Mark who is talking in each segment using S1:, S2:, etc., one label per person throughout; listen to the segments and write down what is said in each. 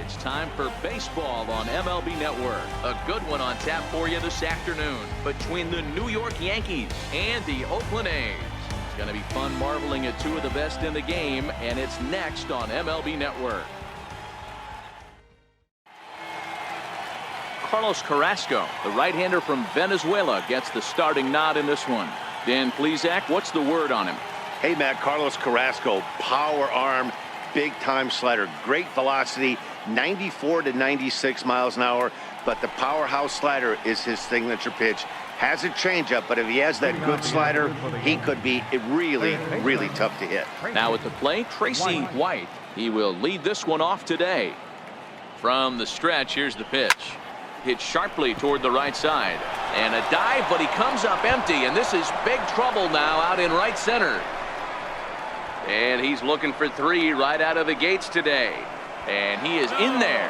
S1: It's time for baseball on MLB Network. A good one on tap for you this afternoon between the New York Yankees and the Oakland A's. It's going to be fun marveling at two of the best in the game, and it's next on MLB Network. Carlos Carrasco, the right-hander from Venezuela, gets the starting nod in this one. Dan Plesac, what's the word on him?
S2: Hey, Matt, Carlos Carrasco, power arm, big-time slider, great velocity, 94 to 96 miles an hour, but the powerhouse slider is his signature pitch. Has a changeup, but if he has that good slider, he could be really, really tough to hit.
S1: Now at the plate, Tracy White. He will lead this one off today. From the stretch, here's the pitch. Hit sharply toward the right side. And a dive, but he comes up empty, and this is big trouble now out in right center. And he's looking for three right out of the gates today. And he is in there.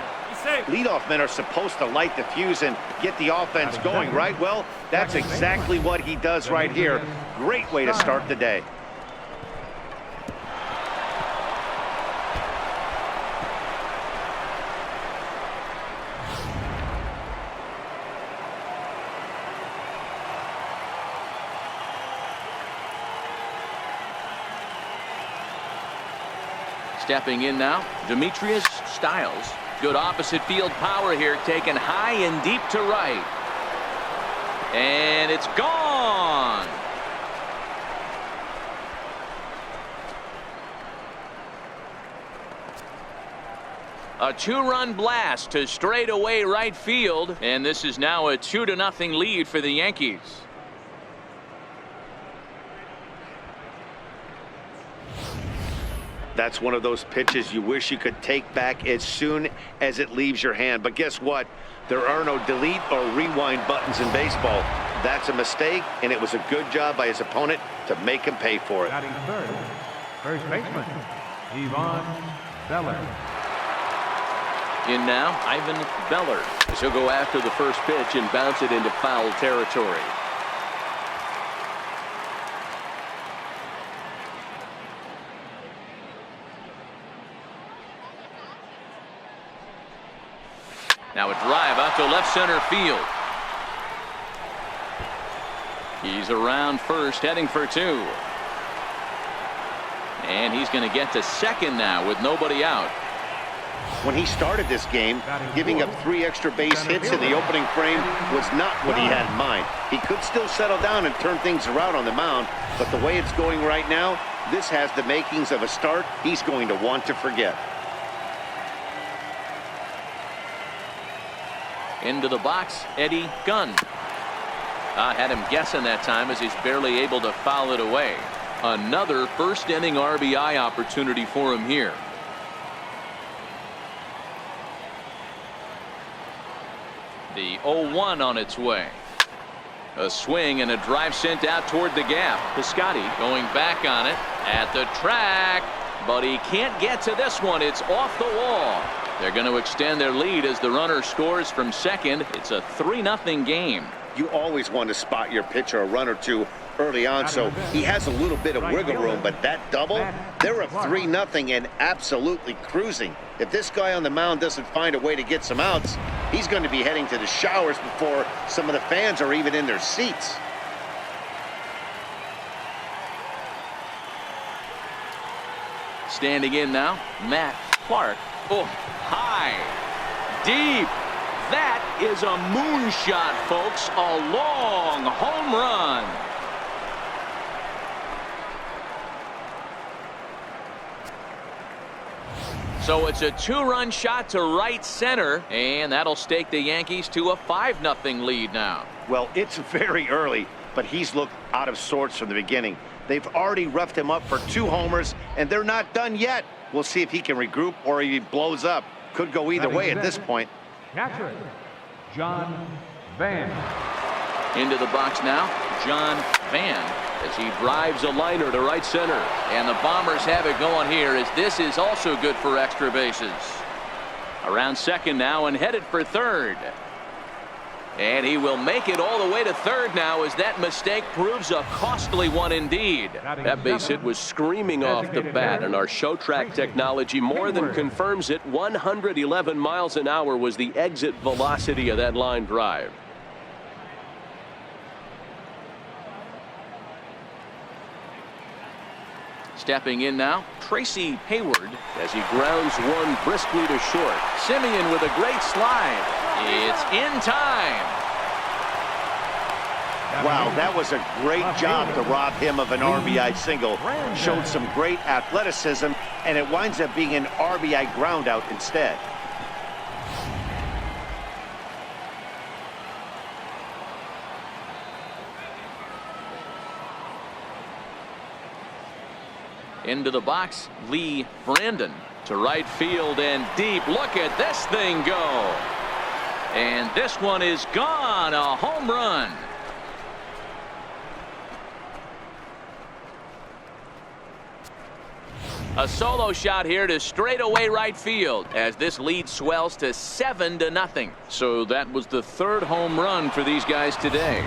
S2: Leadoff men are supposed to light the fuse and get the offense going, right? Well, that's exactly what he does right here. Great way to start the day.
S1: Stepping in now, Demetrius Stiles. Good opposite field power here, taken high and deep to right. And it's gone. A two-run blast to straightaway right field, and this is now a 2-0 lead for the Yankees.
S2: That's one of those pitches you wish you could take back as soon as it leaves your hand. But guess what? There are no delete or rewind buttons in baseball. That's a mistake, and it was a good job by his opponent to make him pay for it.
S3: Batting third, first baseman, Ivan Beller.
S1: In now, Ivan Beller. He'll go after the first pitch and bounce it into foul territory. Now a drive out to left center field. He's around first, heading for two. And he's going to get to second now with nobody out.
S2: When he started this game, giving up 3 extra base hits in the opening frame was not what he had in mind. He could still settle down and turn things around on the mound, but the way it's going right now, this has the makings of a start he's going to want to forget.
S1: Into the box, Eddie Gunn. Had him guessing that time as he's barely able to foul it away. Another first inning RBI opportunity for him here. The 0-1 on its way. A swing and a drive sent out toward the gap. Piscotty going back on it at the track, but he can't get to this one. It's off the wall. They're going to extend their lead as the runner scores from second. It's a 3-0 game.
S2: You always want to spot your pitcher a run or two early on, so he has a little bit of wiggle room, but that double, they're up 3-0 and absolutely cruising. If this guy on the mound doesn't find a way to get some outs, he's going to be heading to the showers before some of the fans are even in their seats.
S1: Standing in now, Matt Clark. Oh, high, deep. That is a moonshot, folks. A long home run. So it's a 2-run shot to right center, and that'll stake the Yankees to a 5-0 lead now.
S2: Well, it's very early, but he's looked out of sorts from the beginning. They've already roughed him up for 2 homers, and they're not done yet. We'll see if he can regroup or if he blows up. Could go either way at this point.
S3: Catcher, John Van.
S1: Into the box now, John Van, as he drives a liner to right center. And the Bombers have it going here, as this is also good for extra bases. Around second now and headed for third. And he will make it all the way to third now as that mistake proves a costly one indeed.
S4: That base hit was screaming off the bat, and our show track technology more than confirms it. 111 miles an hour was the exit velocity of that line drive.
S1: Stepping in now, Tracy Hayward as he grounds one briskly to short. Simeon with a great slide. It's in time.
S2: Wow, that was a great job to rob him of an RBI single. Showed some great athleticism, and it winds up being an RBI ground out instead.
S1: Into the box, Lee Brandon to right field and deep. Look at this thing go. And this one is gone. A home run. A solo shot here to straightaway right field as this lead swells to 7-0. So that was the third home run for these guys today.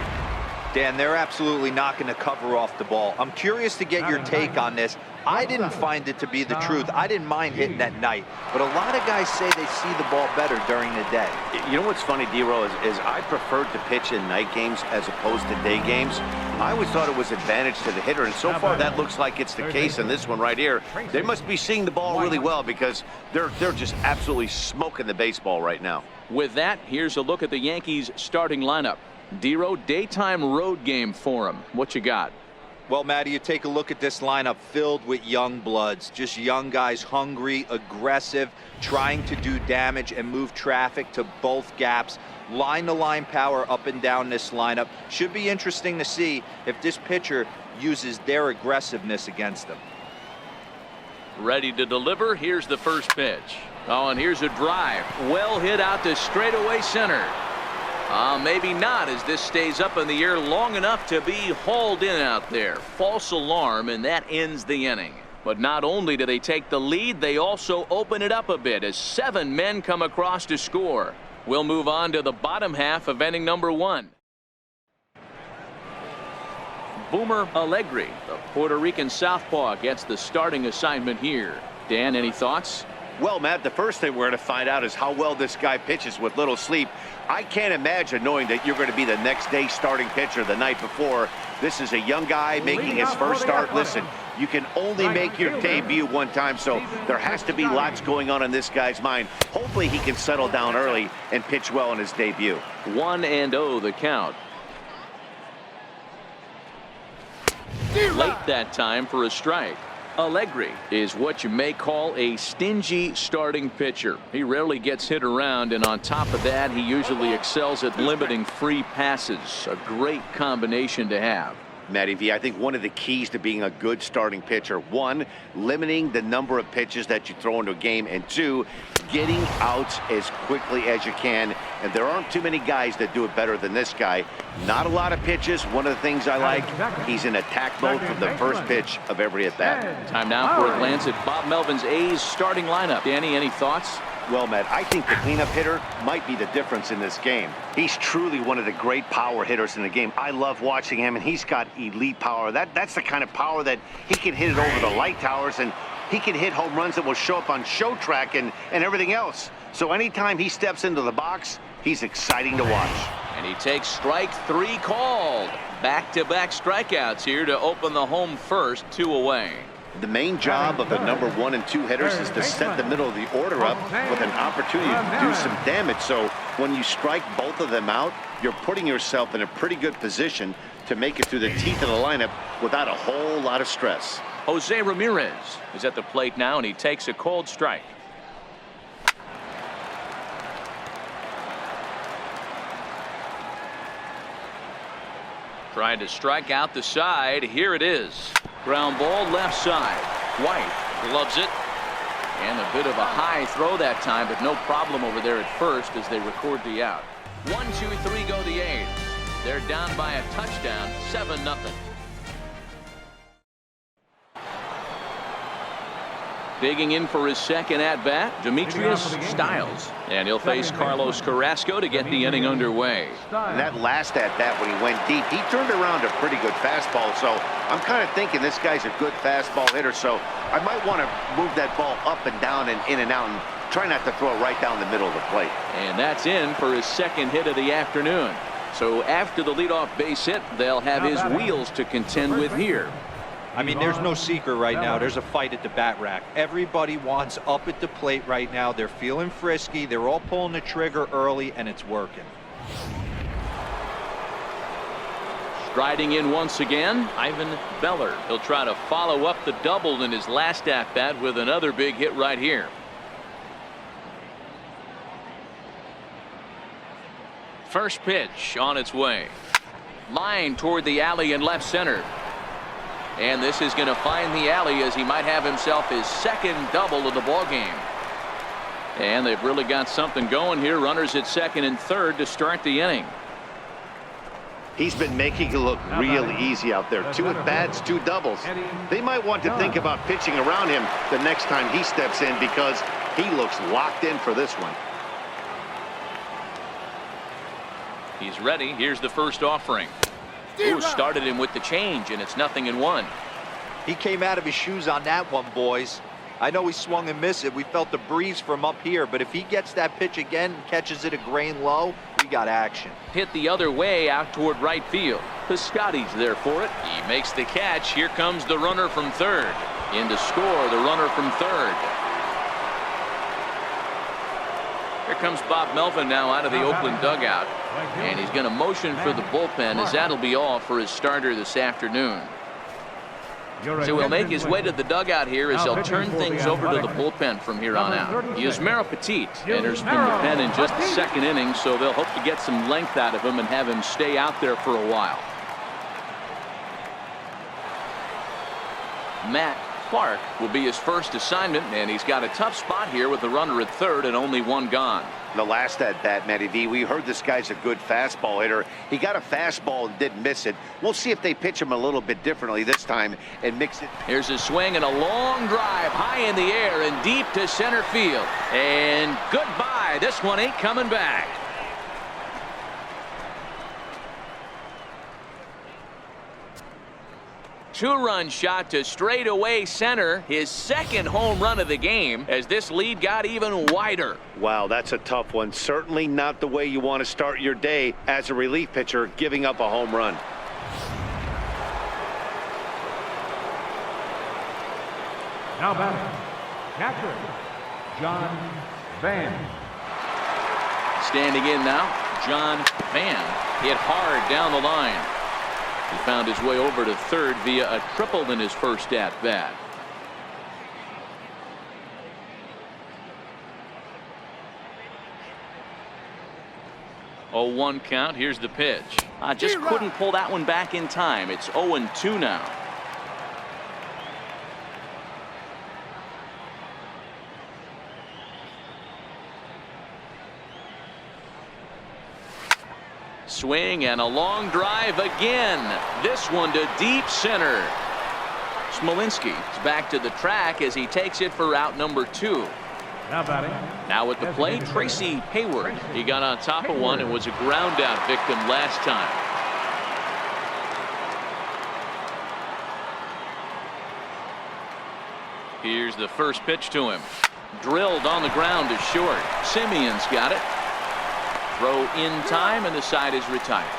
S5: Dan, they're absolutely not going to cover off the ball. I'm curious to get your take on this. I didn't find it to be the truth. I didn't mind hitting at night, but a lot of guys say they see the ball better during the day.
S2: You know what's funny, D-Row, is I preferred to pitch in night games as opposed to day games. I always thought it was advantage to the hitter, and so far that looks like it's the case in this one right here. They must be seeing the ball really well because they're just absolutely smoking the baseball right now.
S1: With that, here's a look at the Yankees starting lineup. D-Row, daytime road game for him. What you got?
S5: Well, Matty, you take a look at this lineup filled with young bloods, just young guys, hungry, aggressive, trying to do damage and move traffic to both gaps. Line-to-line power up and down this lineup. Should be interesting to see if this pitcher uses their aggressiveness against them.
S1: Ready to deliver. Here's the first pitch. Oh, and here's a drive. Well hit out to straightaway center. Maybe not, as this stays up in the air long enough to be hauled in out there. False alarm, and that ends the inning. But not only do they take the lead, they also open it up a bit as 7 men come across to score. We'll move on to the bottom half of inning number 1. Boomer Allegro, the Puerto Rican southpaw, gets the starting assignment here. Dan, any thoughts?
S2: Well, Matt, the first thing we're going to find out is how well this guy pitches with little sleep. I can't imagine knowing that you're going to be the next day starting pitcher the night before. This is a young guy making his first start. Listen, you can only make your debut one time, so there has to be lots going on in this guy's mind. Hopefully he can settle down early and pitch well in his debut.
S1: 1-0 the count. Late that time for a strike. Allegro is what you may call a stingy starting pitcher. He rarely gets hit around, and on top of that, he usually excels at limiting free passes. A great combination to have.
S2: Matty V, I think one of the keys to being a good starting pitcher, 1, limiting the number of pitches that you throw into a game, and 2, getting outs as quickly as you can. And there aren't too many guys that do it better than this guy. Not a lot of pitches. One of the things I like, he's in attack mode from the first pitch of every at-bat.
S1: Time now for a glance at Bob Melvin's A's starting lineup. Danny, any thoughts?
S2: Well, Matt, I think the cleanup hitter might be the difference in this game. He's truly one of the great power hitters in the game. I love watching him, and he's got elite power. That's the kind of power that he can hit it over the light towers, and he can hit home runs that will show up on show track and everything else. So anytime he steps into the box, he's exciting to watch.
S1: And he takes strike 3 called. Back-to-back strikeouts here to open the home first, 2 away.
S2: The main job of the number 1 and 2 hitters is to set the middle of the order up with an opportunity to do some damage. So when you strike both of them out, you're putting yourself in a pretty good position to make it through the teeth of the lineup without a whole lot of stress.
S1: Jose Ramirez is at the plate now, and he takes a cold strike. Trying to strike out the side. Here it is. Ground ball left side. White gloves it. And a bit of a high throw that time, but no problem over there at first as they record the out. 1, 2, 3 go the A's. They're down by a touchdown, 7-0. Digging in for his second at-bat, Demetrius Styles. And he'll face Carlos Carrasco to get the inning underway.
S2: And that last at-bat when he went deep, he turned around a pretty good fastball. So I'm kind of thinking this guy's a good fastball hitter. So I might want to move that ball up and down and in and out and try not to throw it right down the middle of the plate.
S1: And that's in for his second hit of the afternoon. So after the leadoff base hit, they'll have his wheels to contend with here.
S5: I mean, there's no secret right now. There's a fight at the bat rack. Everybody wants up at the plate right now. They're feeling frisky. They're all pulling the trigger early, and it's working.
S1: Striding in once again, Ivan Beller. He'll try to follow up the double in his last at-bat with another big hit right here. First pitch on its way. Line toward the alley in left center. And this is going to find the alley as he might have himself his second double of the ball game. And they've really got something going here. Runners at second and third to start the inning.
S2: He's been making it look real easy out there. 2 at-bats, 2 doubles. They might want to think about pitching around him the next time he steps in because he looks locked in for this one.
S1: He's ready. Here's the first offering. Ooh, started him with the change, and it's 0-1.
S5: He came out of his shoes on that one, boys. I know he swung and missed it. We felt the breeze from up here, but if he gets that pitch again and catches it a grain low, we got action.
S1: Hit the other way out toward right field. Piscotty's there for it. He makes the catch. Here comes the runner from third. In to score, the runner from third. Here comes Bob Melvin now out of the Oakland dugout. And he's going to motion for the bullpen as that'll be all for his starter this afternoon. So he'll make his way to the dugout here as he'll turn things over to the bullpen from here on out. Yusmeiro Petit enters from the pen in just the second inning, so they'll hope to get some length out of him and have him stay out there for a while. Matt Clark will be his first assignment, and he's got a tough spot here with the runner at third and only 1 gone.
S2: The last at-bat, Matty V, we heard this guy's a good fastball hitter. He got a fastball and didn't miss it. We'll see if they pitch him a little bit differently this time and mix it.
S1: Here's a swing and a long drive high in the air and deep to center field. And goodbye. This one ain't coming back. Two-run shot to straightaway center, his second home run of the game as this lead got even wider.
S2: Wow, that's a tough one. Certainly not the way you want to start your day as a relief pitcher, giving up a home run.
S3: Now batting, catcher, John Van.
S1: Standing in now, John Van hit hard down the line. He found his way over to third via a triple in his first at-bat. Oh, 1 count. Here's the pitch. Just couldn't pull that one back in time. It's 0-2 now. Swing and a long drive again. This one to deep center. Smolinski is back to the track as he takes it for out number 2.
S3: Now batting.
S1: Now at the plate, Tracy Hayward. He got on top of one and was a ground out victim last time. Here's the first pitch to him. Drilled on the ground to short. Simeon's got it. Throw in time, and the side is retired.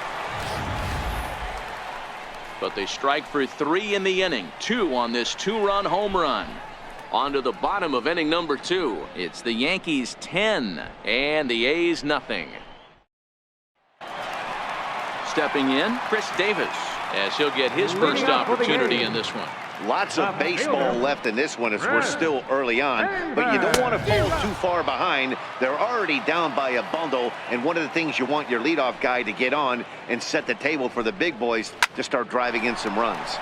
S1: But they strike for 3 in the inning. 2 on this 2-run home run. On to the bottom of inning number 2. It's the Yankees 10 and the A's nothing. Stepping in, Chris Davis, as he'll get his first opportunity in this one.
S2: Lots of baseball left in this one as we're still early on, but you don't want to fall too far behind. They're already down by a bundle, and one of the things you want your leadoff guy to get on and set the table for the big boys to start driving in some runs.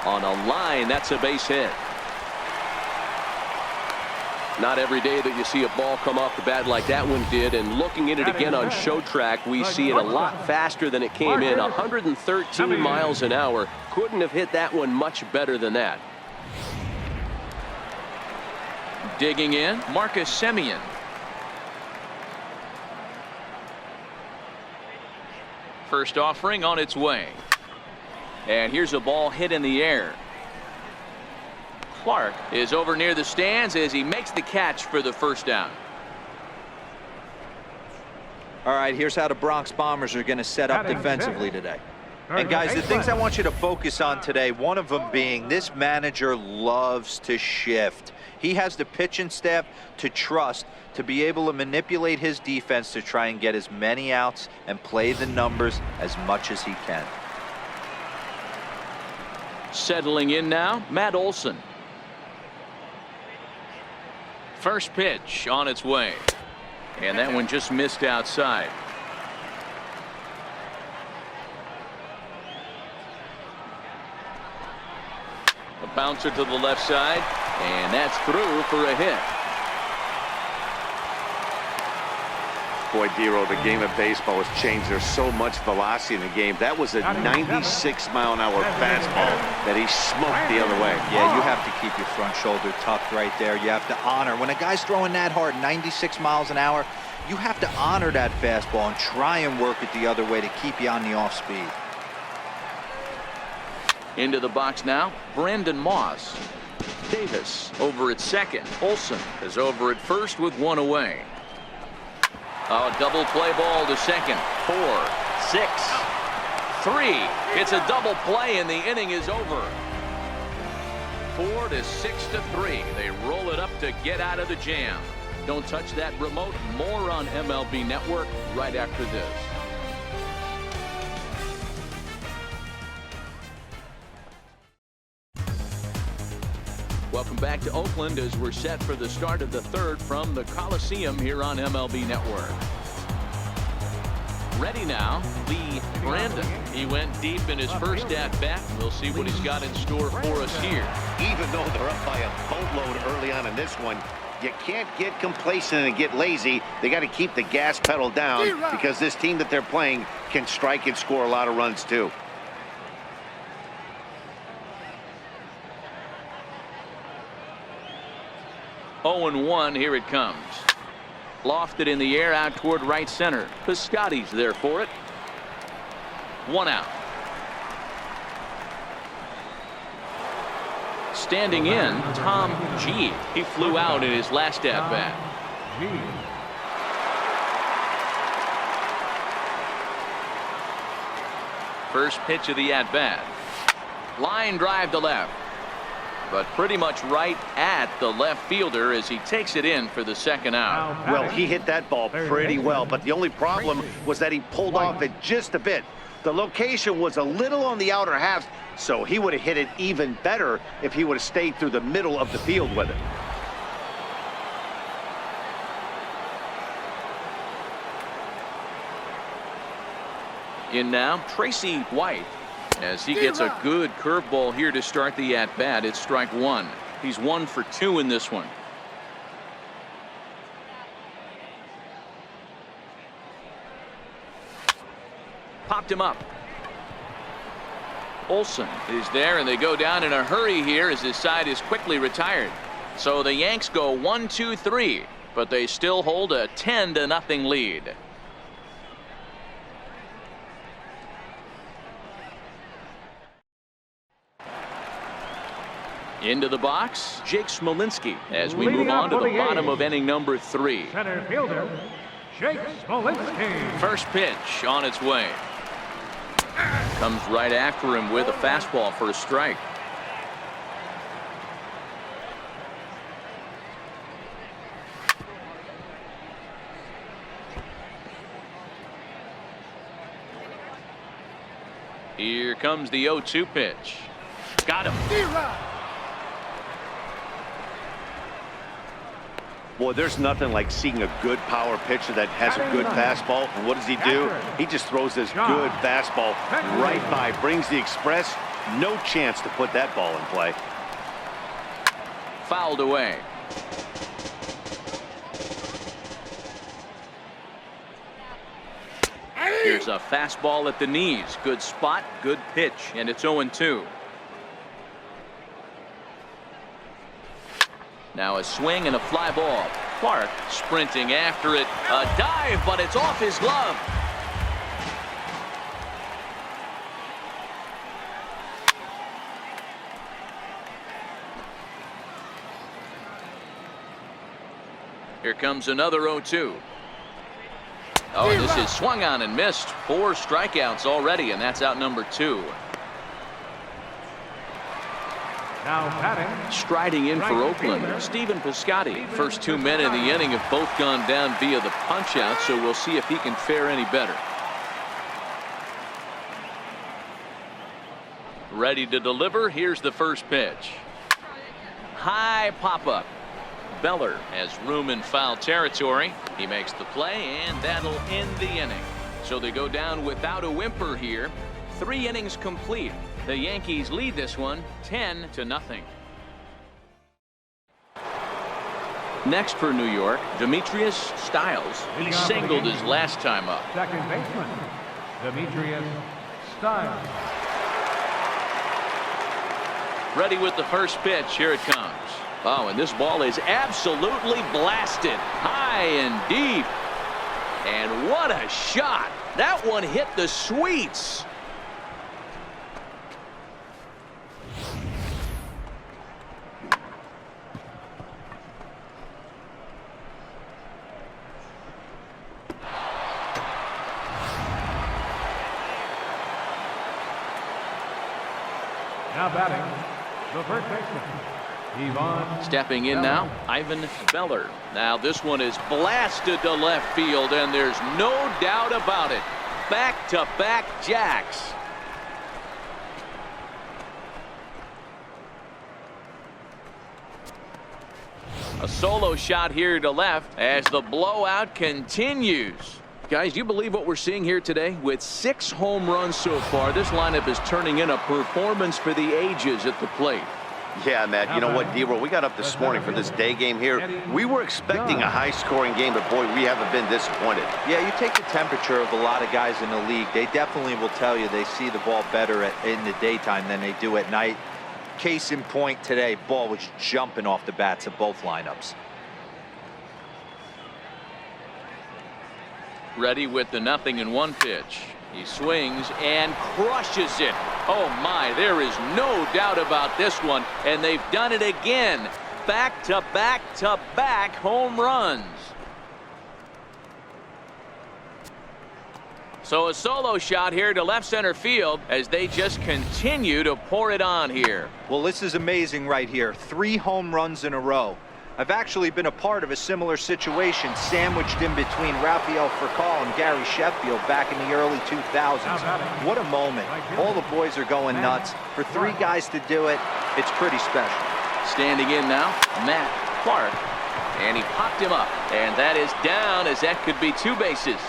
S1: On a line, that's a base hit.
S4: Not every day that you see a ball come off the bat like that one did, and looking at it again on show track, we see it a lot faster than it came in. 113 miles an hour. Couldn't have hit that one much better than that.
S1: Digging in, Marcus Semien. First offering on its way. And here's a ball hit in the air. Clark is over near the stands as he makes the catch for the first down.
S5: All right, here's how the Bronx Bombers are going to set up defensively today. And guys, the things I want you to focus on today, one of them being this manager loves to shift. He has the pitching staff to trust to be able to manipulate his defense to try and get as many outs and play the numbers as much as he can.
S1: Settling in now, Matt Olson. First pitch on its way. And that one just missed outside. A bouncer to the left side, and that's through for a hit.
S2: Boy, Dero, the game of baseball has changed. There's so much velocity in the game. That was a 96-mile-an-hour fastball that he smoked the other way.
S5: Yeah, you have to keep your front shoulder tucked right there. You have to honor. When a guy's throwing that hard, 96 miles an hour, you have to honor that fastball and try and work it the other way to keep you on the off speed.
S1: Into the box now, Brandon Moss. Davis over at second. Olson is over at first with one away. A double play ball to second. 4, 6, 3. It's a double play and the inning is over. 4 to 6 to 3. They roll it up to get out of the jam. Don't touch that remote. More on MLB Network right after this. Welcome back to Oakland as we're set for the start of the third from the Coliseum here on MLB Network. Ready now, Lee Brandon. He went deep in his first at-bat. We'll see what he's got in store for us here.
S2: Even though they're up by a boatload early on in this one, you can't get complacent and get lazy. They got to keep the gas pedal down because this team that they're playing can strike and score a lot of runs too.
S1: Oh and 1, here it comes. Lofted in the air out toward right center. Piscotty's there for it. 1 out. Standing in, Tom G. He flew out in his last at-bat. First pitch of the at-bat. Line drive to left. But pretty much right at the left fielder as he takes it in for the second out.
S2: Well, he hit that ball pretty well, but the only problem was that he pulled off it just a bit. The location was a little on the outer half, so he would have hit it even better if he would have stayed through the middle of the field with it.
S1: In now, Tracy White. As he gets a good curveball here to start the at-bat. It's strike 1. He's 1 for 2 in this one. Popped him up. Olson is there, and they go down in a hurry here as his side is quickly retired. So the Yanks go 1, 2, 3, but they still hold a 10-0 lead. Into the box, Jake Smolinski as we move on to the bottom of inning number 3.
S3: Center fielder, Jake Smolinski.
S1: First pitch on its way. Comes right after him with a fastball for a strike. Here comes the 0-2 pitch. Got him.
S2: Boy, there's nothing like seeing a good power pitcher that has a good fastball. And what does he do? He just throws this good fastball right by, brings the express. No chance to put that ball in play.
S1: Fouled away. Here's a fastball at the knees. Good spot, good pitch, and it's 0-2. Now a swing and a fly ball. Clark sprinting after it. A dive, but it's off his glove. Here comes another 0-2. Oh, and this is swung on and missed. 4 strikeouts already, and that's out number 2.
S3: Now batting.
S1: Striding in for Oakland, Stephen Piscotty. First 2 men in the inning have both gone down via the punch-out, so we'll see if he can fare any better. Ready to deliver. Here's the first pitch. High pop-up. Beller has room in foul territory. He makes the play, and that'll end the inning. So they go down without a whimper here. 3 innings complete. The Yankees lead this one 10-0. Next for New York, Demetrius Stiles. He singled his last time up.
S3: Second baseman, Demetrius Stiles.
S1: Ready with the first pitch. Here it comes. Oh, and this ball is absolutely blasted. High and deep. And what a shot. That one hit the sweets.
S3: Now batting, the first baseman, Ivan.
S1: Stepping in now, Ivan Beller. Now this one is blasted to left field, and there's no doubt about it. Back-to-back jacks. A solo shot here to left as the blowout continues. Guys, do you believe what we're seeing here today? With 6 home runs so far, this lineup is turning in a performance for the ages at the plate.
S2: Yeah, Matt, you know what, D-Roll, we got up this morning for this day game here. We were expecting a high-scoring game, but, boy, we haven't been disappointed.
S5: Yeah, you take the temperature of a lot of guys in the league. They definitely will tell you they see the ball better in the daytime than they do at night. Case in point today, ball was jumping off the bats of both lineups.
S1: Ready with the 0-1 pitch. He swings and crushes it. Oh my, there is no doubt about this one, and they've done it again. Back-to-back-to-back home runs. So a solo shot here to left center field as they just continue to pour it on here.
S5: Well, this is amazing right here. 3 home runs in a row. I've actually been a part of a similar situation, sandwiched in between Rafael Furcal and Gary Sheffield back in the early 2000s. What a moment. All the boys are going nuts. For 3 guys to do it, it's pretty special.
S1: Standing in now, Matt Clark. And he popped him up. And that is down, as that could be 2 bases.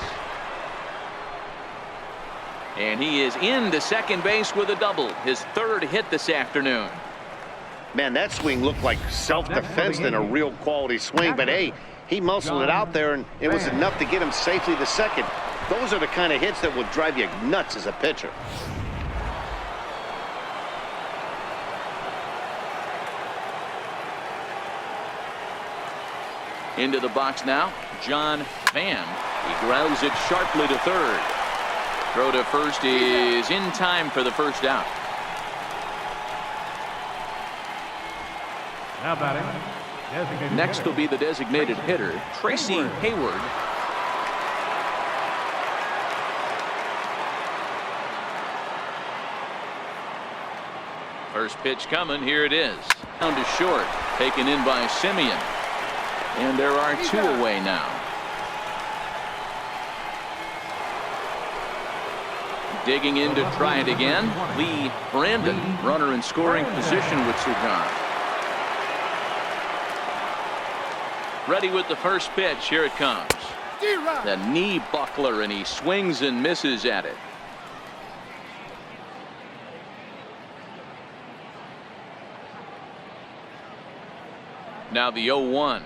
S1: And he is into second base with a double. His 3rd hit this afternoon.
S2: Man, that swing looked like self-defense than a real quality swing. But, hey, he muscled it out there, and it was enough to get him safely to second. Those are the kind of hits that will drive you nuts as a pitcher.
S1: Into the box now, John Pham. He grounds it sharply to 3rd. Throw to first is in time for the first out.
S3: Now batting,
S1: Next will be the designated hitter, Tracy Hayward. First pitch coming. Here it is. Down to short. Taken in by Simeon. And there are 2 away now. Digging in to try it again. Lee Brandon, runner in scoring position with 2 gone. Ready with the first pitch. Here it comes. The knee buckler, and he swings and misses at it. Now the 0-1.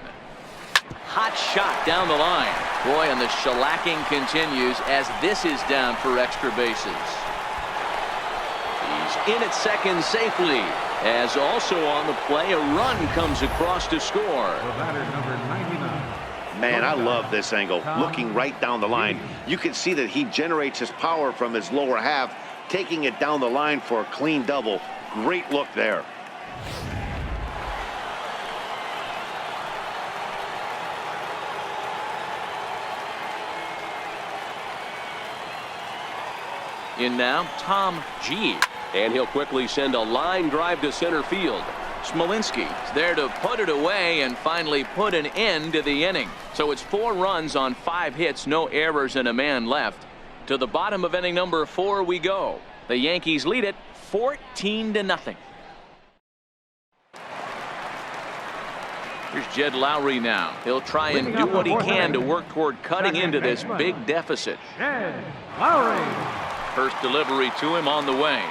S1: Hot shot down the line. Boy, and the shellacking continues as this is down for extra bases. He's in at second safely. As also on the play, a run comes across to score.
S3: The batter, number 99.
S2: Man, I love this angle. Looking right down the line. You can see that he generates his power from his lower half, taking it down the line for a clean double. Great look there.
S1: In now, Tom G.
S4: And he'll quickly send a line drive to center field.
S1: Smolinski's there to put it away and finally put an end to the inning. So it's 4 runs on 5 hits, no errors, and a man left. To the bottom of inning number 4 we go. The Yankees lead it 14-0. Here's Jed Lowry now. He'll try and do what he can to work toward cutting into this big deficit.
S3: Jed Lowry.
S1: First delivery to him on the way.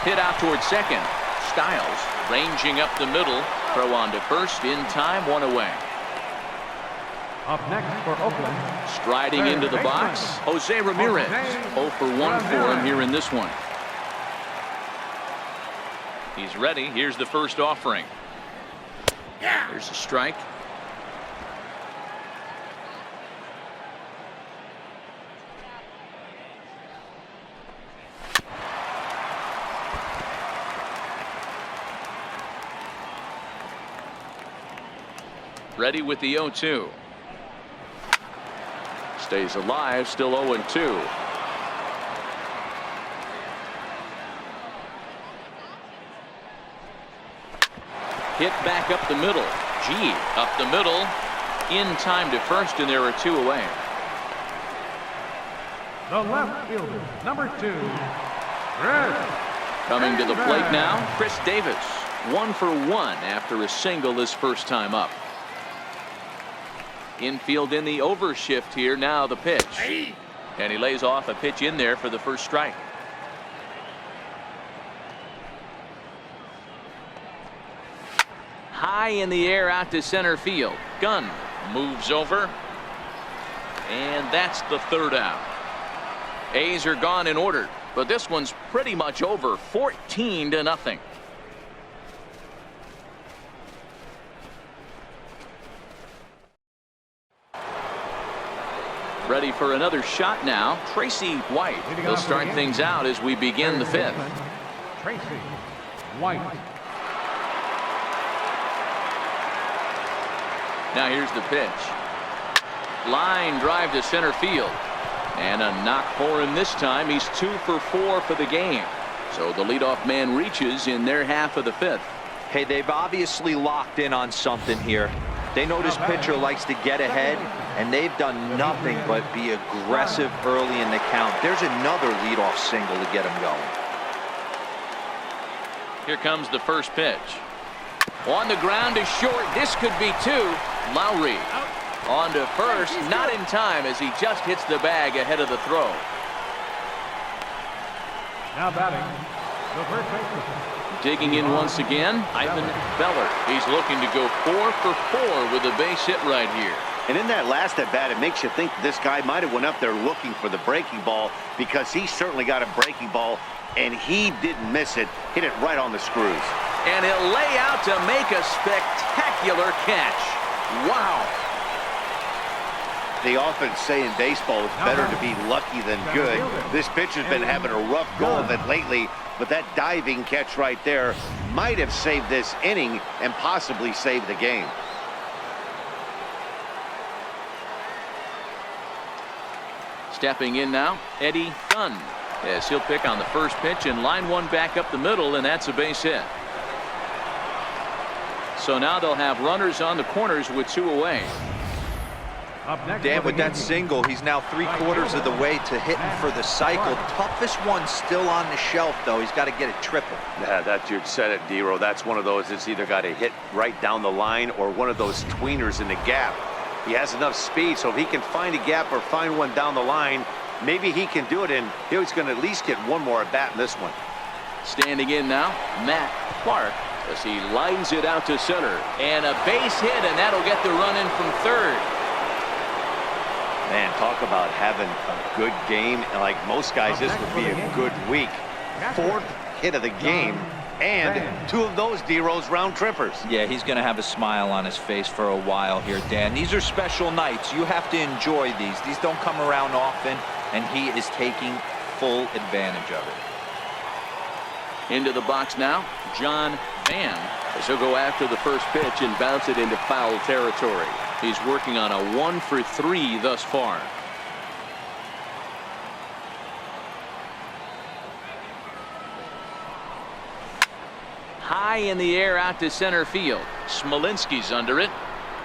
S1: Hit out toward second. Styles ranging up the middle. Throw on to first in time, 1 away.
S3: Up next for Oakland.
S1: Striding into the box, Jose Ramirez. 0 for 1 for him here in this one. He's ready. Here's the first offering. There's a strike. Ready with the 0-2. Stays alive, still 0-2. Hit back up the middle. G up the middle. In time to first, and there are 2 away.
S3: The left fielder, number 2. Chris.
S1: Coming to the plate now, Chris Davis. 1 for 1 after a single his first time up. Infield in the overshift here. Now the pitch. And he lays off a pitch in there for the first strike. High in the air out to center field. Gunn moves over. And that's the 3rd out. A's are gone in order, but this one's pretty much over. 14-0. Ready for another shot now. Tracy White. He'll start things out as we begin the 5th.
S3: Tracy White.
S1: Now here's the pitch. Line drive to center field. And a knock for him this time. He's 2 for 4 for the game. So the leadoff man reaches in their half of the 5th.
S5: Hey, they've obviously locked in on something here. They know this pitcher likes to get ahead, and they've done nothing but be aggressive early in the count. There's another leadoff single to get him going.
S1: Here comes the first pitch. On the ground to short. This could be 2. Lowry on to first. Not in time as he just hits the bag ahead of the throw.
S3: Now batting, the first baseman.
S1: Digging in once again, Ivan Beller. He's looking to go 4 for 4 with a base hit right here.
S2: And in that last at bat, it makes you think this guy might have went up there looking for the breaking ball, because he certainly got a breaking ball, and he didn't miss it. Hit it right on the screws.
S1: And he'll lay out to make a spectacular catch. Wow.
S2: They often say in baseball it's better to be lucky than good. This pitcher's been having a rough go of it lately, but that diving catch right there might have saved this inning and possibly saved the game.
S1: Stepping in now, Eddie Gunn. Yes, he'll pick on the first pitch and line one back up the middle, and that's a base hit. So now they'll have runners on the corners with 2 away.
S5: Dan, with that single, he's now 3/4 of the way to hitting for the cycle. Toughest one still on the shelf, though. He's got to get it triple.
S6: Yeah, that you said it, D-Row. That's one of those that's either got to hit right down the line or one of those tweeners in the gap. He has enough speed, so if he can find a gap or find one down the line, maybe he can do it, and he's going to at least get one more at bat in this one.
S1: Standing in now, Matt Clark, as he lines it out to center. And a base hit, and that'll get the run in from third.
S2: Man, talk about having a good game. And like most guys, this would be a good week. 4th hit of the game. And 2 of those, D-Rose, round trippers.
S5: Yeah, he's going to have a smile on his face for a while here, Dan. These are special nights. You have to enjoy these. These don't come around often, and he is taking full advantage of it.
S1: Into the box now, John Van, as he'll go after the first pitch and bounce it into foul territory. He's working on a 1 for 3 thus far. High in the air out to center field. Smolinski's under it.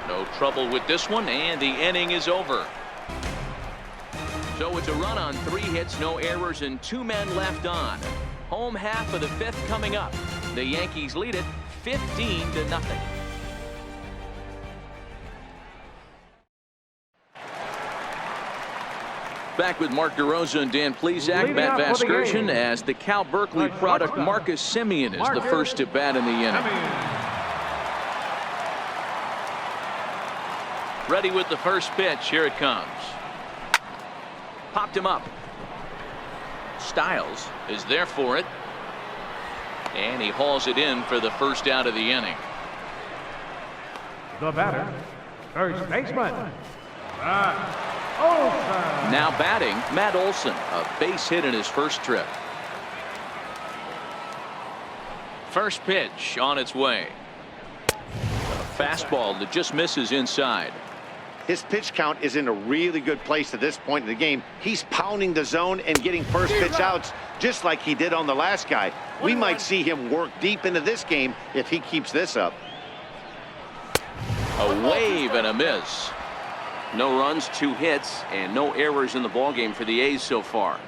S1: No trouble with this one, and the inning is over. So it's a run on 3 hits, no errors, and 2 men left on. Home half of the 5th coming up. The Yankees lead it 15-0. Back with Mark DeRosa and Dan Plesac. Matt Vasgersian as the Cal Berkeley product. Marcus Semien is the first to bat in the inning. Ready with the first pitch. Here it comes. Popped him up. Styles is there for it. And he hauls it in for the first out of the inning.
S3: The batter, first baseman,
S1: Now batting, Matt Olson, a base hit in his first trip. First pitch on its way. A fastball that just misses inside.
S2: His pitch count is in a really good place at this point in the game. He's pounding the zone and getting first pitch outs just like he did on the last guy. We might see him work deep into this game if he keeps this up.
S1: A wave and a miss. No runs, 2 hits, and no errors in the ballgame for the A's so far.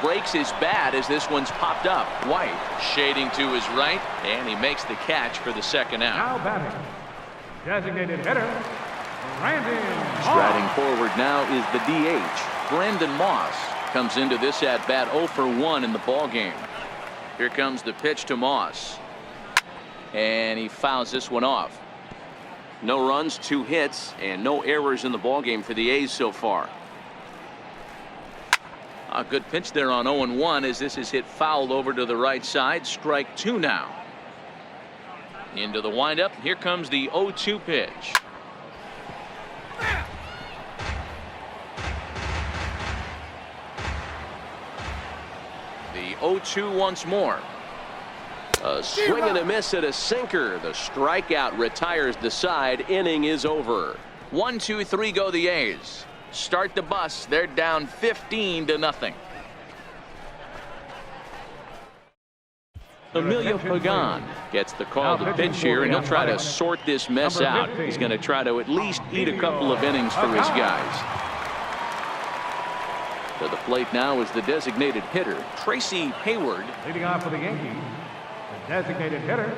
S1: Breaks his bat as this one's popped up. White shading to his right, and he makes the catch for the second out.
S3: now batting, designated hitter, Brandon
S1: Striding forward now is the DH. Brandon Moss comes into this at bat 0 for 1 in the ballgame. Here comes the pitch to Moss, and he fouls this one off. No runs, 2 hits, and no errors in the ballgame for the A's so far. A good pitch there on 0-1 as this is hit fouled over to the right side. Strike 2 now. Into the windup. Here comes the 0-2 pitch. The 0-2 once more. A swing and a miss at a sinker. The strikeout retires the side. Inning is over. 1, 2, 3 go the A's. Start the bus. They're down 15-0. Emilio Pagan gets the call to pitch here, and he'll try to sort this mess out. He's going to try to at least eat a couple of innings for his guys. To the plate now is the designated hitter, Tracy Hayward.
S3: leading off for the Yankees, the designated hitter,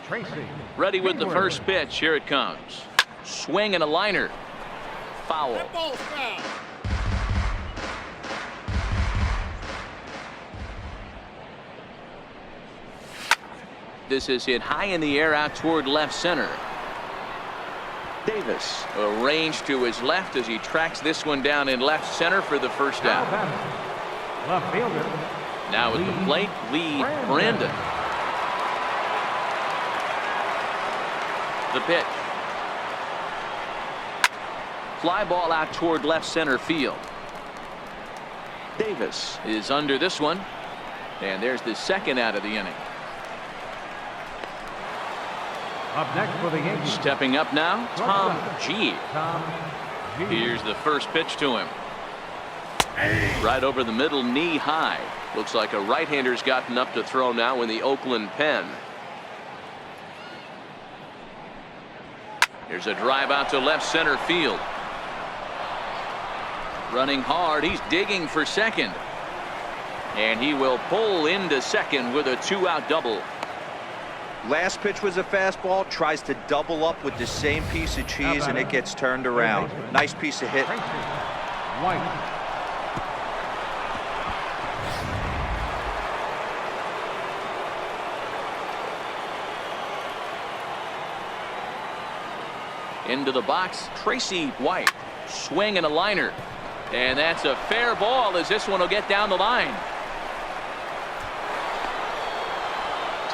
S3: Tracy.
S1: Ready with the first pitch. Here it comes. Swing and a liner. Foul. This is hit high in the air out toward left center. Davis arranged to his left as he tracks this one down in left center for the first
S3: Now
S1: out.
S3: batting, left fielder,
S1: Now at the plate, Lee Brandon. The pitch. Fly ball out toward left center field. Davis is under this one, and there's the second out of the inning.
S3: up next for the Yankees,
S1: Stepping up now, Tom G.
S3: Tom G.
S1: Here's the first pitch to him. Right over the middle, knee high. Looks like a right-hander's gotten up to throw now in the Oakland pen. Here's a drive out to left center field. Running hard, he's digging for second. And he will pull into second with a 2-out double.
S5: Last pitch was a fastball, tries to double up with the same piece of cheese, and it gets turned around. Nice piece of hit.
S3: Tracy White.
S1: Into the box, Tracy White. Swing and a liner. And that's a fair ball as this one will get down the line.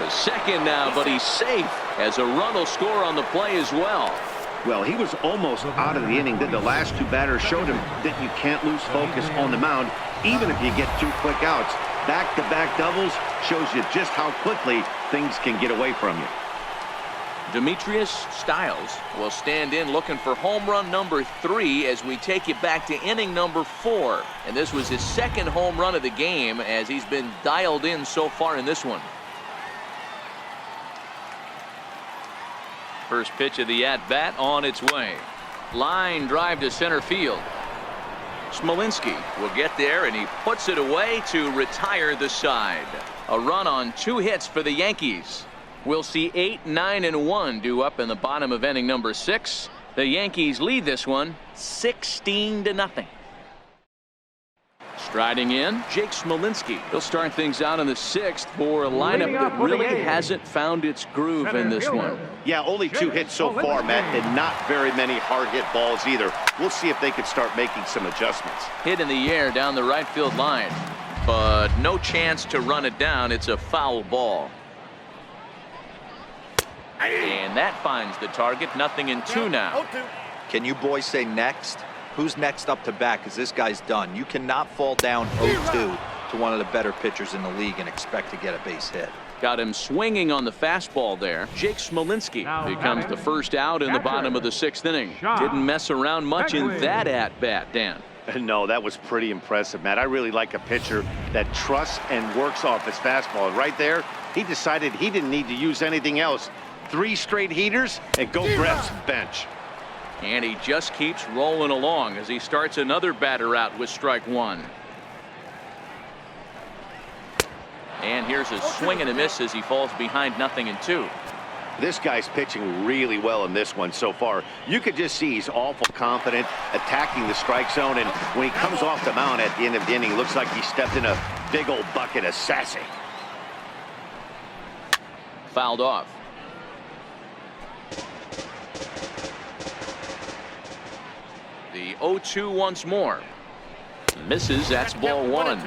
S1: To second now, but he's safe as a run will score on the play as well.
S2: Well, he was almost out of the inning. Then the last two batters showed him that you can't lose focus on the mound, even if you get 2 quick outs. Back-to-back doubles shows you just how quickly things can get away from you.
S1: Demetrius Stiles will stand in looking for home run number 3 as we take it back to inning number 4. And this was his second home run of the game as he's been dialed in so far in this one. First pitch of the at-bat on its way. Line drive to center field. Smolinski will get there, and he puts it away to retire the side. A run on 2 hits for the Yankees. We'll see 8, 9, and 1 due up in the bottom of inning number 6. The Yankees lead this one 16-0. Striding in, Jake Smolinski. He'll start things out in the 6th for a lineup that really hasn't found its groove in this one.
S2: Yeah, only 2 hits so far, Matt, and not very many hard hit balls either. We'll see if they can start making some adjustments.
S1: Hit in the air down the right field line, but no chance to run it down. It's a foul ball. And that finds the target. 0-2 now.
S5: Can you boys say next? Who's next up to bat? Because this guy's done. You cannot fall down 0-2 to one of the better pitchers in the league and expect to get a base hit.
S1: Got him swinging on the fastball there. Jake Smolinski becomes the first out in the bottom of the 6th inning. Didn't mess around much in that at-bat, Dan.
S2: No, that was pretty impressive, Matt. I really like a pitcher that trusts and works off his fastball. And right there, he decided he didn't need to use anything else. 3 straight heaters and go grab some bench.
S1: And he just keeps rolling along as he starts another batter out with strike 1. And here's a swing and a miss as he falls behind 0-2.
S2: This guy's pitching really well in this one so far. You could just see he's awful confident attacking the strike zone, and when he comes off the mound at the end of the inning, it looks like he stepped in a big old bucket of sassy.
S1: Fouled off. The 0-2 once more. Misses. That's ball 1.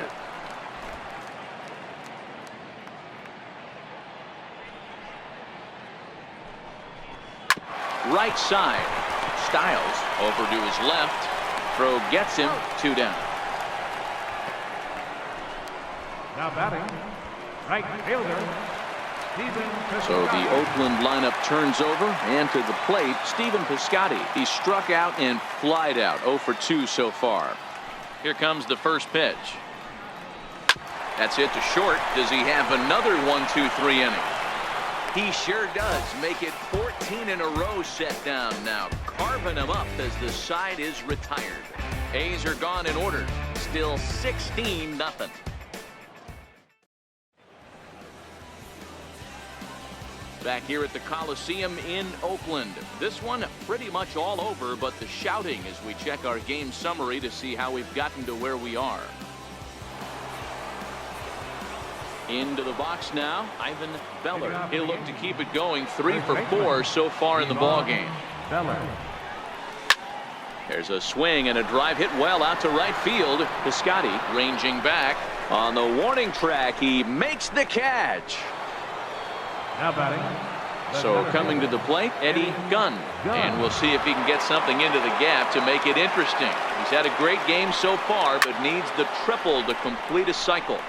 S1: Right side. Stiles over to his left. Throw gets him. 2 down.
S3: Now batting, right fielder, Stephen Piscotty.
S1: So the Oakland lineup turns over, and to the plate, Stephen Piscotty. He struck out and flied out. 0 for 2 so far. Here comes the first pitch. That's hit to short. Does he have another 1-2-3 inning? He sure does. Make it 14 in a row set down now. Carving him up as the side is retired. A's are gone in order. Still 16-0. Back here at the Coliseum in Oakland. This one pretty much all over, but the shouting as we check our game summary to see how we've gotten to where we are. Into the box now, Ivan Beller. He'll look to keep it going. 3 for 4 so far in the ballgame. There's a swing and a drive hit well out to right field. Piscotty ranging back on the warning track. He makes the catch.
S3: Now batting.
S1: So coming to the plate, Eddie Gunn. And we'll see if he can get something into the gap to make it interesting. He's had a great game so far, but needs the triple to complete a cycle.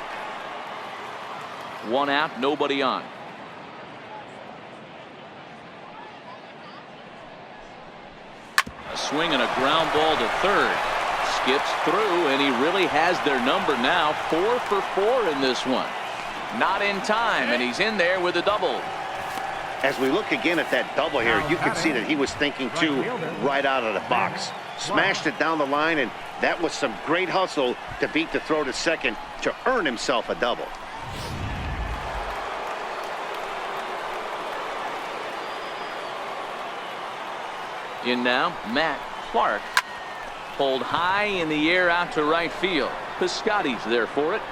S1: 1 out, nobody on. A swing and a ground ball to third. Skips through, and he really has their number now. 4 for 4 in this one. Not in time, and he's in there with a double.
S2: As we look again at that double here, you can see that he was thinking too right out of the box. Smashed it down the line, and that was some great hustle to beat the throw to second to earn himself a double.
S1: In now, Matt Clark. Pulled high in the air out to right field. Piscotty's there for it.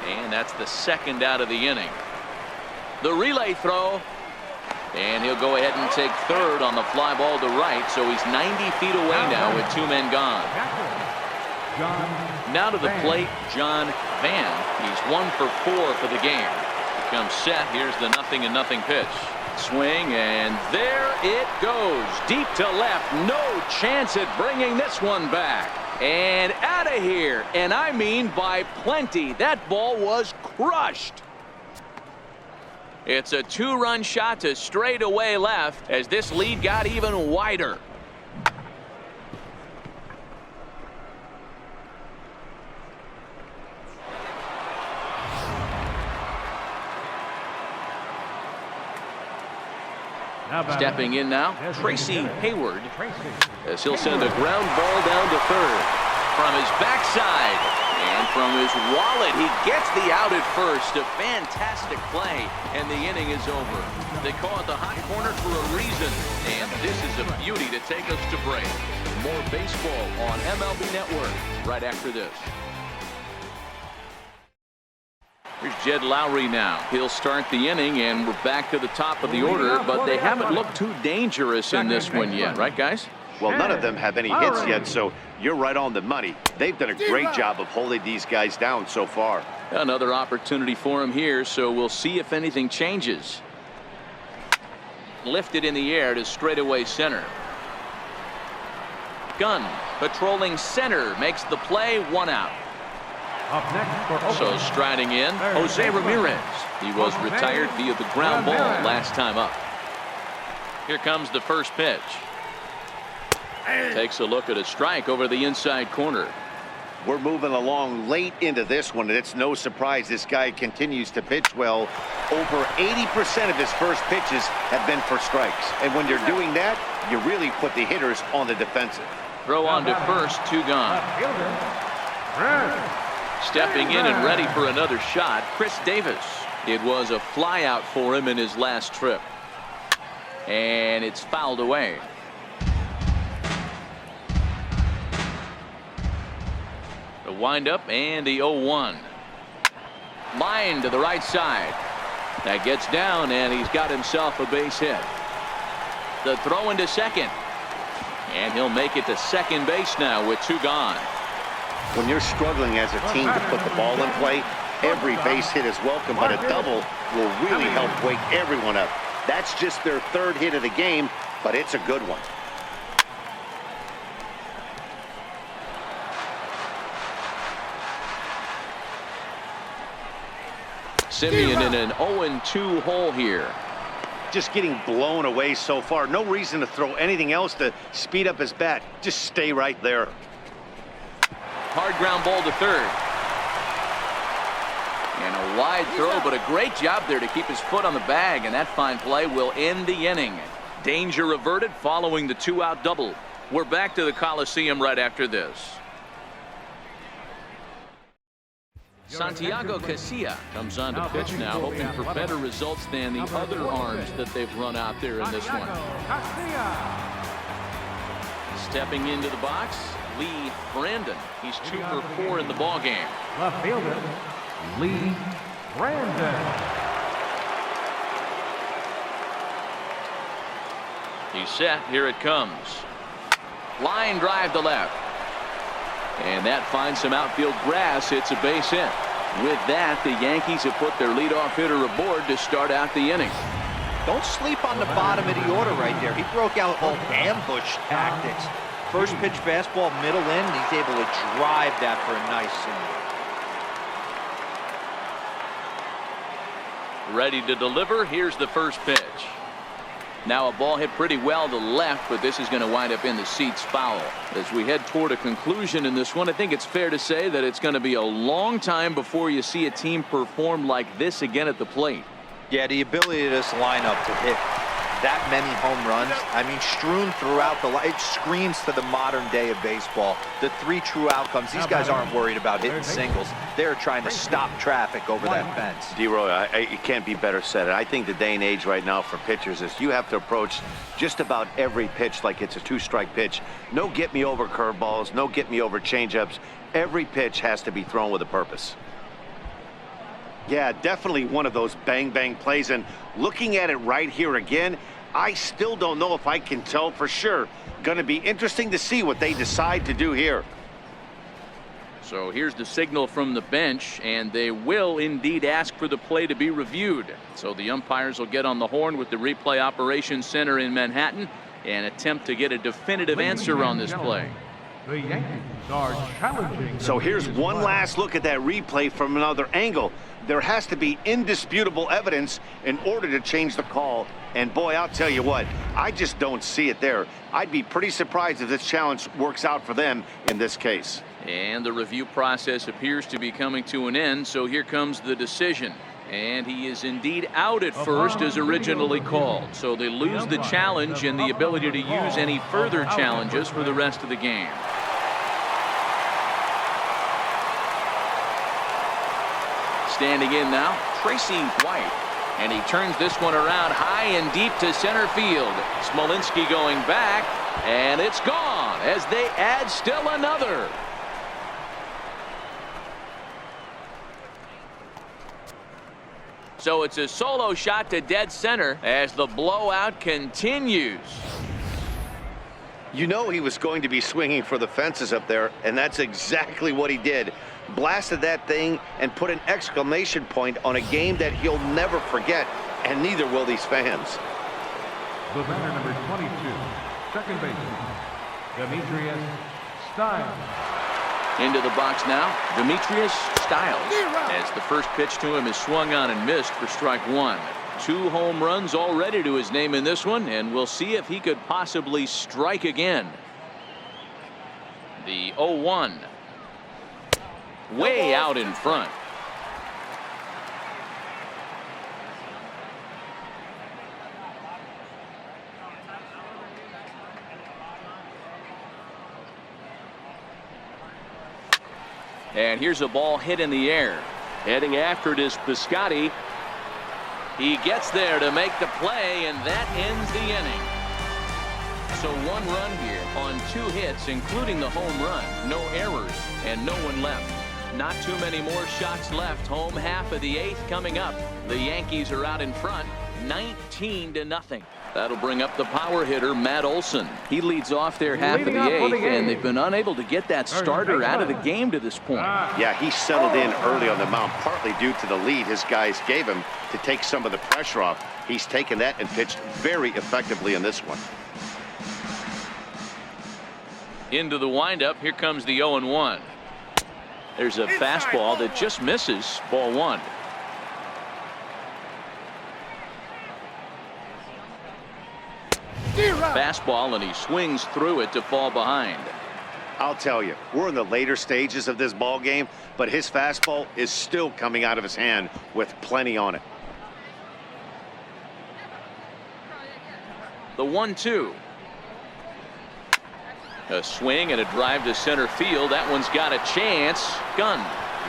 S1: And that's the second out of the inning. The relay throw. And he'll go ahead and take third on the fly ball to right. So he's 90 feet away now with 2 men gone. Now to the plate, John Van. He's 1 for 4 for the game. comes set. Here's the 0-0 pitch. Swing, and there it goes. Deep to left. No chance at bringing this one back. And out of here. And I mean by plenty. That ball was crushed. It's a 2-run shot to straightaway left as this lead got even wider. Stepping in now, Tracy Hayward, as he'll send a ground ball down to third. From his backside and from his wallet, he gets the out at first. A fantastic play, and the inning is over. They call it the hot corner for a reason, and this is a beauty to take us to break. More baseball on MLB Network right after this. Here's Jed Lowry now. He'll start the inning, and we're back to the top of the order, but they haven't looked too dangerous in this one yet, right, guys?
S6: Well, none of them have any hits yet, so you're right on the money. They've done a great job of holding these guys down so far.
S1: Another opportunity for him here, so we'll see if anything changes. Lifted in the air to straightaway center. Gunn patrolling center makes the play, 1 out.
S3: Up next for
S1: So striding in, Jose Ramirez. He was retired via the ground ball last time up. Here comes the first pitch. Takes a look at a strike over the inside corner.
S2: We're moving along late into this one, and it's no surprise this guy continues to pitch well. Over 80% of his first pitches have been for strikes. And when you're doing that, you really put the hitters on the defensive.
S1: Throw on to first, 2 gone. Stepping in and ready for another shot, Chris Davis. It was a fly out for him in his last trip. And it's fouled away. The windup and the 0-1. Line to the right side. That gets down, and he's got himself a base hit. The throw into second. And he'll make it to second base now with 2 gone.
S2: When you're struggling as a team to put the ball in play, every base hit is welcome, but a double will really help wake everyone up. That's just their 3rd hit of the game, but it's a good one.
S1: Simeon in an 0-2 hole here.
S2: Just getting blown away so far. No reason to throw anything else to speed up his bat. Just stay right there.
S1: Hard ground ball to third. And a wide throw, but a great job there to keep his foot on the bag, and that fine play will end the inning. Danger averted following the 2-out double. We're back to the Coliseum right after this. Santiago Casilla comes on to pitch now, hoping for better results than the other arms that they've run out there in this one. Stepping into the box, Lee Brandon. He's 2 for 4 in the ballgame.
S3: Left fielder, Lee Brandon.
S1: He's set. Here it comes. Line drive to left. And that finds some outfield grass. It's a base hit. With that, the Yankees have put their leadoff hitter aboard to start out the inning.
S5: Don't sleep on the bottom of the order right there. He broke out all ambush tactics. First pitch fastball, middle in. He's able to drive that for a nice single.
S1: Ready to deliver. Here's the first pitch. Now a ball hit pretty well to left, but this is going to wind up in the seats foul. As we head toward a conclusion in this one, I think it's fair to say that it's going to be a long time before you see a team perform like this again at the plate.
S5: Yeah, the ability of this lineup to hit that many home runs, I mean, strewn throughout the line, it screams to the modern day of baseball. The 3 true outcomes. These guys aren't worried about hitting singles. They're trying to stop traffic over that fence.
S6: D-Roy, it can't be better said. I think the day and age right now for pitchers is you have to approach just about every pitch like it's a 2-strike pitch. No get-me-over curveballs, no get-me-over changeups. Every pitch has to be thrown with a purpose.
S2: Yeah, definitely one of those bang-bang plays. And looking at it right here again, I still don't know if I can tell for sure. Going to be interesting to see what they decide to do here.
S1: So here's the signal from the bench, and they will indeed ask for the play to be reviewed. So the umpires will get on the horn with the replay operations center in Manhattan and attempt to get a definitive answer on this play.
S3: The Yankees are challenging.
S2: So here's one last look at that replay from another angle. There has to be indisputable evidence in order to change the call. And boy, I'll tell you what, I just don't see it there. I'd be pretty surprised if this challenge works out for them in this case.
S1: And the review process appears to be coming to an end, so here comes the decision. And he is indeed out at first as originally called. So they lose the challenge and the ability to use any further challenges for the rest of the game. Standing in now, Tracy White. And he turns this one around high and deep to center field. Smolinski going back, and it's gone as they add still another. So it's a solo shot to dead center as the blowout continues.
S2: You know he was going to be swinging for the fences up there, and that's exactly what he did. Blasted that thing and put an exclamation point on a game that he'll never forget, and neither will these fans.
S3: The batter, number 22, second baseman, Demetrius Stiles.
S1: Into the box now, Demetrius Stiles, as the first pitch to him is swung on and missed for strike one. 2 home runs already to his name in this one, and we'll see if he could possibly strike again. The 0-1. Way out in front. And here's a ball hit in the air.
S4: Heading after it is Piscotty.
S1: He gets there to make the play, and that ends the inning. So 1 run here on 2 hits, including the home run. No errors and no one left. Not too many more shots left. Home half of the 8th coming up. The Yankees are out in front, 19-0. That'll bring up the power hitter, Matt Olson. He leads off their half of the 8th, and they've been unable to get that starter out of the game to this point.
S2: Yeah, he settled in early on the mound, partly due to the lead his guys gave him to take some of the pressure off. He's taken that and pitched very effectively in this one.
S1: Into the windup, here comes the 0-1. There's a fastball that just misses, ball 1. Fastball, and he swings through it to fall behind.
S2: I'll tell you, we're in the later stages of this ball game, but his fastball is still coming out of his hand with plenty on it.
S1: The 1-2. A swing and a drive to center field. That one's got a chance. Gunn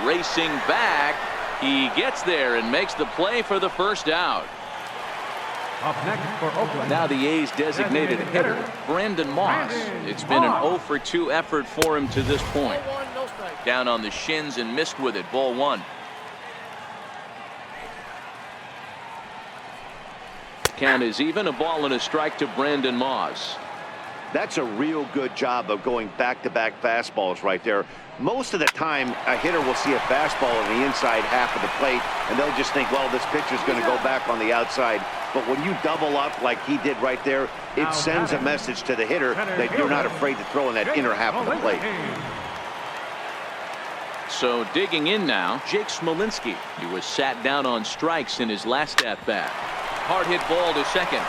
S1: racing back. He gets there and makes the play for the first out.
S3: Up next for Oakland.
S1: Now the A's designated hitter, Brandon Moss. It's been an 0-for-2 effort for him to this point. Down on the shins and missed with it. Ball 1. Count is even. A ball and a strike to Brandon Moss.
S2: That's a real good job of going back-to-back fastballs right there. Most of the time, a hitter will see a fastball on the inside half of the plate, and they'll just think, well, this pitcher's going to go back on the outside. But when you double up like he did right there, it sends a message to the hitter that you're not afraid to throw in that inner half of the plate.
S1: So digging in now, Jake Smolinski. He was sat down on strikes in his last at-bat. Hard hit ball to second.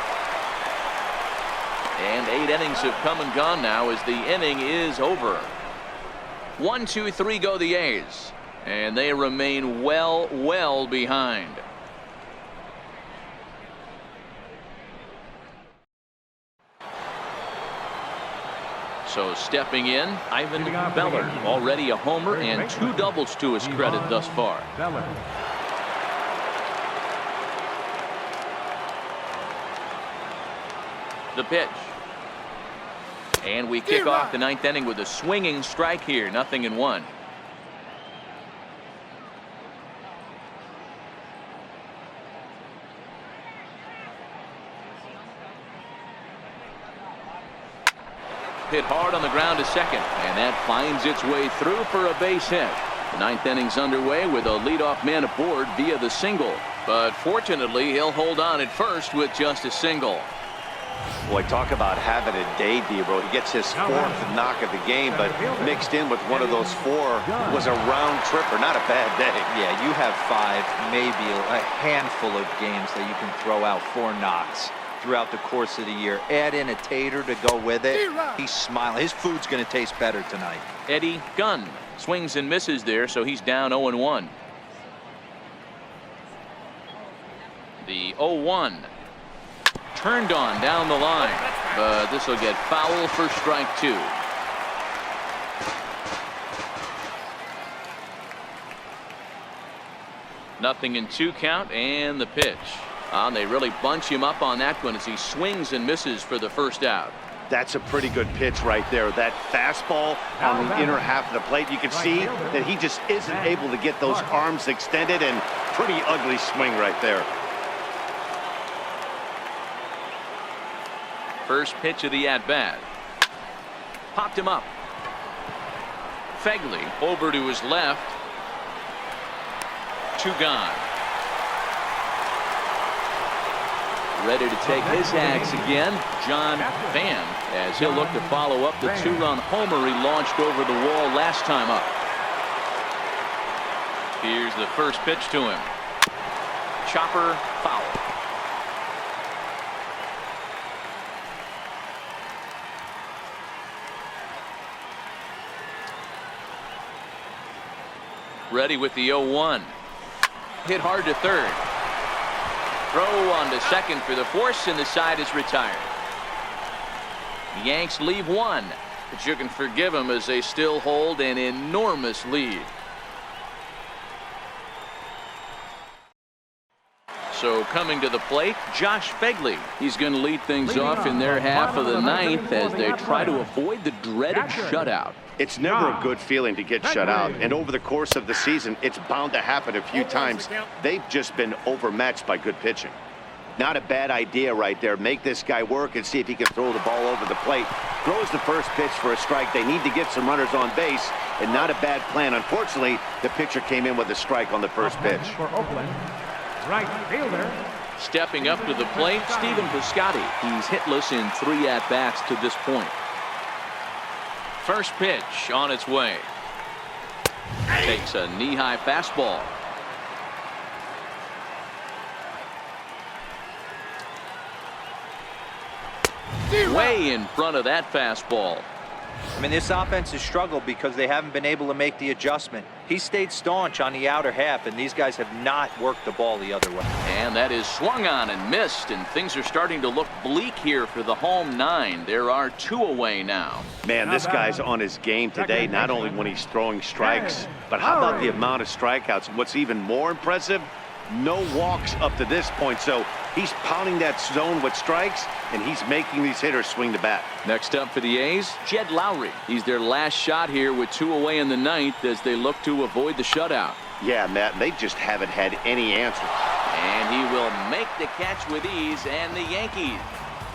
S1: And 8 innings have come and gone now as the inning is over. 1, 2, 3 go the A's. And they remain well behind. So stepping in, Ivan Beller, already a homer and 2 doubles to his credit thus far. The pitch. And we kick off the 9th inning with a swinging strike here. 0-1. hit hard on the ground to second, and that finds its way through for a base hit. The ninth inning's underway with a leadoff man aboard via the single, but fortunately he'll hold on at first with just a single.
S6: Boy, talk about having a day, Debro. He gets his 4th knock of the game, but mixed in with one of those 4 was a round tripper. Not a bad day.
S5: Yeah, you have 5, maybe a handful of games that you can throw out 4 knocks throughout the course of the year. Add in a tater to go with it. He's smiling. His food's going to taste better tonight.
S1: Eddie Gunn swings and misses there, so he's down 0-1. The 0-1 turned on down the line, but this will get foul for strike 2. Nothing in 2 count, and the pitch. They really bunch him up on that one as he swings and misses for the first out.
S6: That's a pretty good pitch right there. That fastball on the inner half of the plate. You can see that he just isn't able to get those arms extended, and pretty ugly swing right there.
S1: First pitch of the at-bat. Popped him up. Fegley over to his left. 2 gone. Ready to take his axe again, John Van, as he'll look to follow up the 2-run homer he launched over the wall last time up. Here's the first pitch to him. Chopper, foul. Ready with the 0-1. Hit hard to third. Throw on to second for the force, and the side is retired. The Yanks leave 1, but you can forgive them as they still hold an enormous lead. So coming to the plate, Josh Fegley. He's going to lead things off in their half of the 9th as they try to avoid the dreaded shutout.
S6: It's never a good feeling to get shut out, and over the course of the season, it's bound to happen a few times. They've just been overmatched by good pitching. Not a bad idea right there. Make this guy work and see if he can throw the ball over the plate. Throws the first pitch for a strike. They need to get some runners on base, and not a bad plan. Unfortunately, the pitcher came in with a strike on the first pitch.
S3: For Oakland, right fielder.
S1: Stepping up to the plate, Stephen Piscotty. He's hitless in 3 at-bats to this point. First pitch on its way. Takes a knee-high fastball. Way in front of that fastball.
S5: I mean, this offense has struggled because they haven't been able to make the adjustment. He stayed staunch on the outer half, and these guys have not worked the ball the other way.
S1: And that is swung on and missed, and things are starting to look bleak here for the home 9. There are 2 away now.
S6: Man, this guy's on his game today, not only when he's throwing strikes, but how about the amount of strikeouts? What's even more impressive, no walks up to this point. So he's pounding that zone with strikes, and he's making these hitters swing the bat.
S1: Next up for the A's, Jed Lowry. He's their last shot here with 2 away in the 9th as they look to avoid the shutout.
S6: Yeah, Matt, they just haven't had any answers.
S1: And he will make the catch with ease, and the Yankees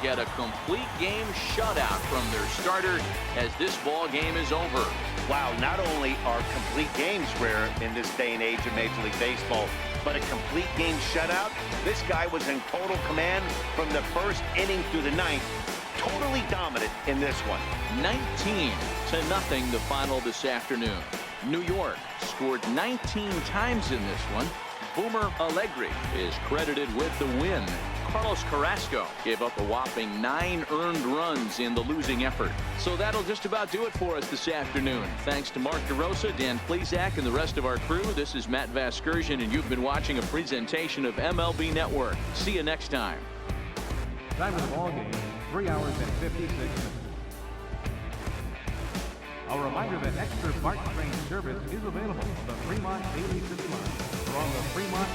S1: get a complete game shutout from their starter as this ball game is over.
S6: Wow, not only are complete games rare in this day and age of Major League Baseball, but a complete game shutout. This guy was in total command from the first inning through the 9th. Totally dominant in this one.
S1: 19-0 the final this afternoon. New York scored 19 times in this one. Boomer Allegri is credited with the win. Carlos Carrasco gave up a whopping 9 earned runs in the losing effort. So that'll just about do it for us this afternoon. Thanks to Mark DeRosa, Dan Plesac, and the rest of our crew. This is Matt Vasgersian, and you've been watching a presentation of MLB Network. See you next time.
S3: Time of the ball game, 3 hours and 56 minutes. A reminder that extra BART train service is available on the Fremont Daily City Line or on the Fremont